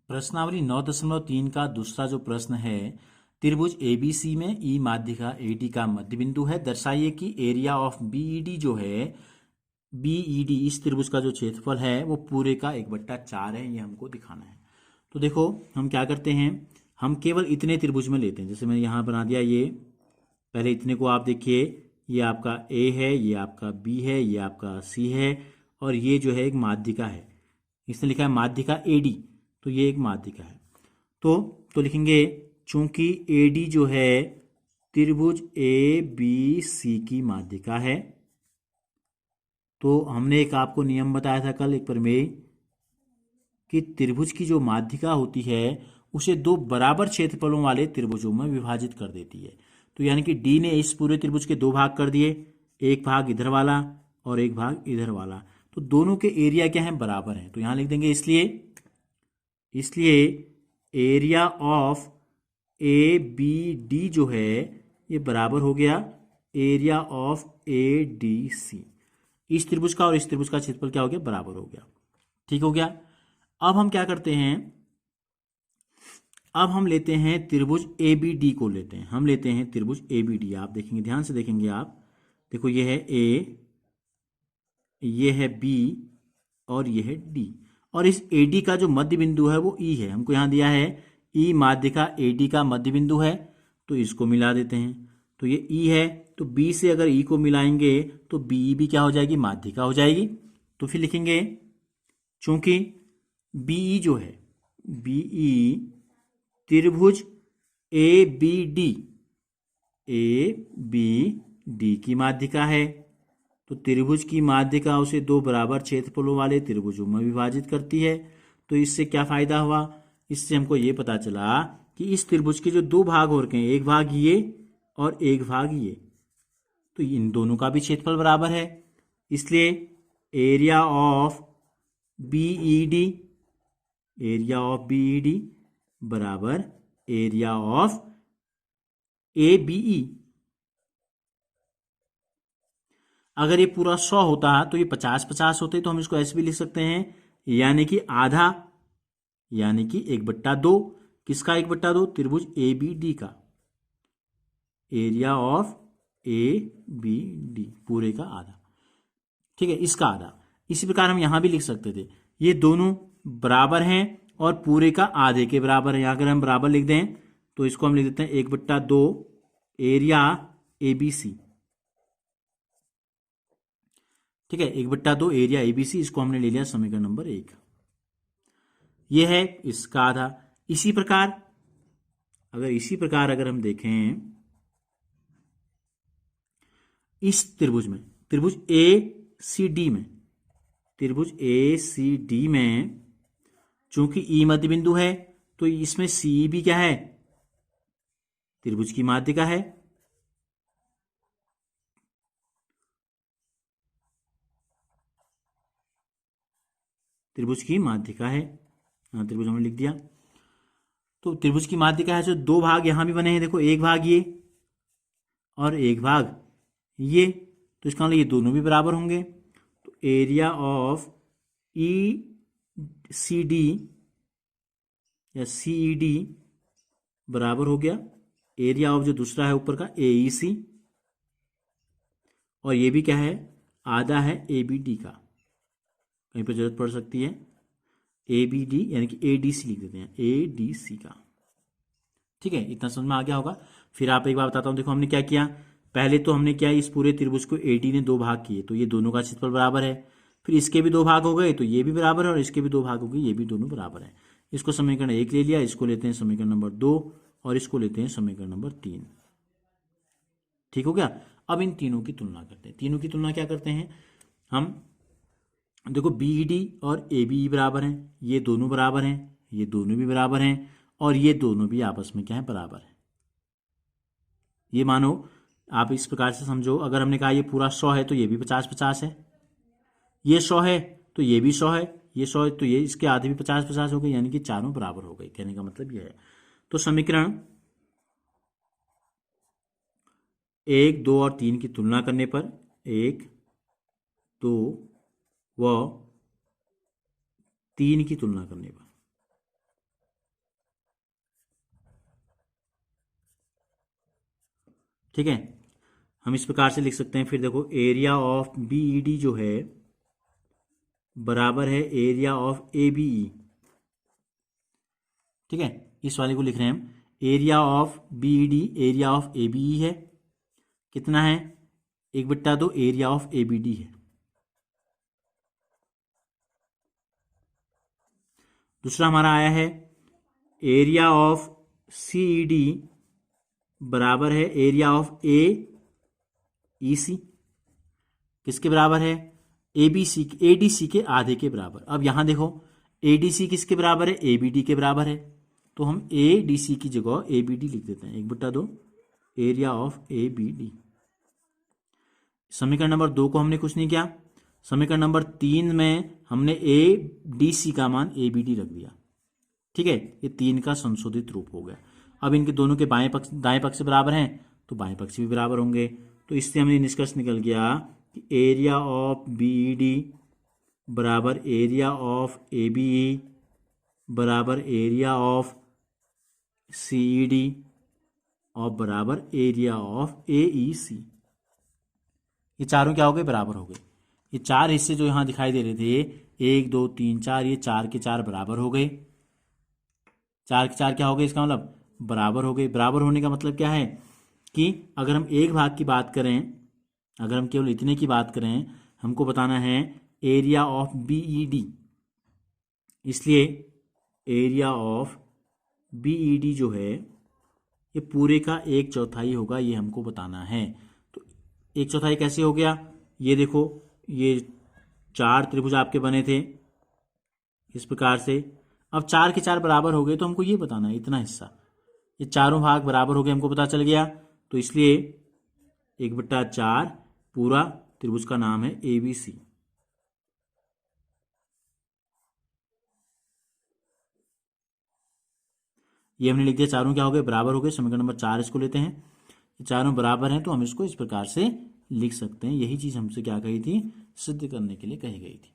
प्रश्नावली 9.3 का दूसरा जो प्रश्न है, त्रिभुज एबीसी में ई माध्यिका एडी का मध्य बिंदु है। दर्शाइए कि एरिया ऑफ बीईडी जो है, बीईडी इस त्रिभुज का जो क्षेत्रफल है वो पूरे का 1/4 है। ये हमको दिखाना है। तो देखो हम क्या करते हैं, हम केवल इतने त्रिभुज में लेते हैं। जैसे मैंने यहाँ बना दिया, ये पहले इतने को आप देखिए, ये आपका ए है, ये आपका बी है, ये आपका सी है, और ये जो है एक माध्यिका है। इसने लिखा है माध्यिका एडी, तो ये एक माध्यिका है। तो लिखेंगे चूंकि एडी जो है त्रिभुज ए बी सी की माध्यिका है, तो हमने एक आपको नियम बताया था कल, एक प्रमेय, कि त्रिभुज की जो माध्यिका होती है उसे दो बराबर क्षेत्रफलों वाले त्रिभुजों में विभाजित कर देती है। तो यानी कि डी ने इस पूरे त्रिभुज के दो भाग कर दिए, एक भाग इधर वाला और एक भाग इधर वाला। तो दोनों के एरिया क्या है, बराबर हैं। तो यहां लिख देंगे इसलिए area of A B D जो है ये बराबर हो गया area of A D C. इस त्रिभुज का और इस त्रिभुज का क्षेत्रफल क्या हो गया, बराबर हो गया। ठीक हो गया। अब हम क्या करते हैं, अब हम लेते हैं त्रिभुज ए बी डी को लेते हैं। हम लेते हैं त्रिभुज ए बी डी। आप देखेंगे, ध्यान से देखेंगे आप, देखो ये है ए, ये है बी और ये है डी, और इस ए डी का जो मध्य बिंदु है वो ई है। हमको यहां दिया है ई माध्यिका ए डी का मध्य बिंदु है, तो इसको मिला देते हैं। तो ये ई है, तो बी से अगर ई को मिलाएंगे तो बी भी क्या हो जाएगी, माध्यिका हो जाएगी। तो फिर लिखेंगे चूंकि बीई जो है, बीई त्रिभुज ए बी डी की माध्यिका है, तो त्रिभुज की माध्यिका उसे दो बराबर क्षेत्रफलों वाले त्रिभुजों में विभाजित करती है। तो इससे क्या फायदा हुआ, इससे हमको ये पता चला कि इस त्रिभुज के जो दो भाग हो रखे हैं, एक भाग ये और एक भाग ये, तो इन दोनों का भी क्षेत्रफल बराबर है। इसलिए area of B.Ed, area of B.Ed बराबर एरिया ऑफ ए बीई। अगर ये पूरा 100 होता तो ये 50-50 होते, तो हम इसको ऐसे भी लिख सकते हैं, यानी कि आधा, यानी कि 1/2। किसका 1/2, त्रिभुज ए बी डी का, area of A B D पूरे का आधा। ठीक है, इसका आधा। इसी प्रकार हम यहां भी लिख सकते थे, ये दोनों बराबर हैं और पूरे का आधे के बराबर है। अगर हम बराबर लिख दें तो इसको हम लिख देते हैं 1/2 एरिया ए बी सी। ठीक है, 1/2 एरिया एबीसी, इसको हमने ले लिया समीकरण नंबर 1। यह है इसका आधा। इसी प्रकार अगर हम देखें इस त्रिभुज में, त्रिभुज ए सी डी में, त्रिभुज ए सी डी में चूंकि ई मध्य बिंदु है, तो इसमें सी भी क्या है, त्रिभुज की माध्यिका है। त्रिभुज की माध्यिका है, त्रिभुज हमने लिख दिया। तो त्रिभुज की माध्यिका है, जो दो भाग यहां भी बने हैं, देखो एक भाग ये और एक भाग ये, तो इसका मतलब ये दोनों भी बराबर होंगे। तो area of E C D या सीई डी बराबर हो गया एरिया ऑफ जो दूसरा है ऊपर का ए ई सी, और ये भी क्या है, आधा है ए बी डी का। कहीं पर जरूरत पड़ सकती है ए बी डी, यानी कि ए डी सी लिख देते हैं, ए डी सी का। ठीक है, इतना समझ में आ गया होगा। फिर आप एक बार बताता हूं, देखो हमने क्या किया, पहले तो हमने क्या, इस पूरे त्रिभुज को ए डी ने दो भाग किए, तो ये दोनों का क्षेत्रफल बराबर है। फिर इसके भी दो भाग हो गए, तो ये भी बराबर है, और इसके भी दो भाग हो गए, ये भी दोनों बराबर है। इसको समीकरण 1 ले लिया, इसको लेते हैं समीकरण नंबर 2, और इसको लेते हैं समीकरण नंबर 3। ठीक हो गया। अब इन तीनों की तुलना करते हैं। तीनों की तुलना क्या करते हैं हम, देखो बीईडी और एबीई बराबर हैं, ये दोनों बराबर हैं, ये दोनों भी बराबर हैं, और ये दोनों भी आपस में क्या है, बराबर है। ये मानो आप इस प्रकार से समझो, अगर हमने कहा ये पूरा 100 है, तो ये भी 50-50 है, ये 100 है तो ये भी 100 है, ये 100 है तो ये, इसके आधे भी 50-50 हो गए, यानी कि चारों बराबर हो गए। कहने का मतलब यह है। तो समीकरण 1, 2 और 3 की तुलना करने पर, 1, 2 व 3 की तुलना करने पर ठीक है, हम इस प्रकार से लिख सकते हैं। फिर देखो एरिया ऑफ बीईडी जो है बराबर है एरिया ऑफ एबीई। ठीक है, इस वाले को लिख रहे हैं हम। Area of B.Ed area of ABE है, कितना है 1/2 एरिया ऑफ एबीडी है। दूसरा हमारा आया है एरिया ऑफ सीईडी बराबर है एरिया ऑफ एईसी, किसके बराबर है एबीसी एडीसी के आधे के बराबर। अब यहां देखो एडीसी किसके बराबर है एबीडी के बराबर है, तो हम एडीसी की जगह एबीडी लिख देते हैं 1/2 एरिया ऑफ एबीडी। समीकरण नंबर 2 को हमने कुछ नहीं किया, समीकरण नंबर 3 में हमने एडीसी का मान एबीडी रख दिया। ठीक है, ये 3 का संशोधित रूप हो गया। अब इनके दोनों के बाएं पक्ष दाएं पक्ष बराबर हैं तो बाएं पक्ष भी बराबर होंगे, तो इससे हमें निष्कर्ष निकल गया कि एरिया ऑफ बीईडी बराबर एरिया ऑफ एबीई बराबर एरिया ऑफ सीईडी और बराबर एरिया ऑफ एईसी। ये चारों क्या हो गए बराबर हो गए। ये 4 हिस्से जो यहां दिखाई दे रहे थे 1 2 3 4, ये 4 के 4 बराबर हो गए। 4 के 4 क्या हो गए, इसका मतलब बराबर हो गए। बराबर होने का मतलब क्या है कि अगर हम एक भाग की बात करें, अगर हम केवल इतने की बात करें, हमको बताना है एरिया ऑफ बीईडी, इसलिए एरिया ऑफ बीईडी जो है ये पूरे का 1/4 होगा, ये हमको बताना है। तो 1/4 कैसे हो गया, ये देखो ये 4 त्रिभुज आपके बने थे इस प्रकार से। अब 4 के 4 बराबर हो गए तो हमको ये बताना है इतना हिस्सा, ये चारों भाग बराबर हो गए, हमको पता चल गया। तो इसलिए 1/4 पूरा त्रिभुज का नाम है एबीसी। ये हमने लिख दिया, चारों क्या हो गए बराबर हो गए। समीकरण नंबर 4 इसको लेते हैं, ये चारों बराबर हैं तो हम इसको इस प्रकार से लिख सकते हैं। यही चीज हमसे क्या कही थी, सिद्ध करने के लिए कही गई थी।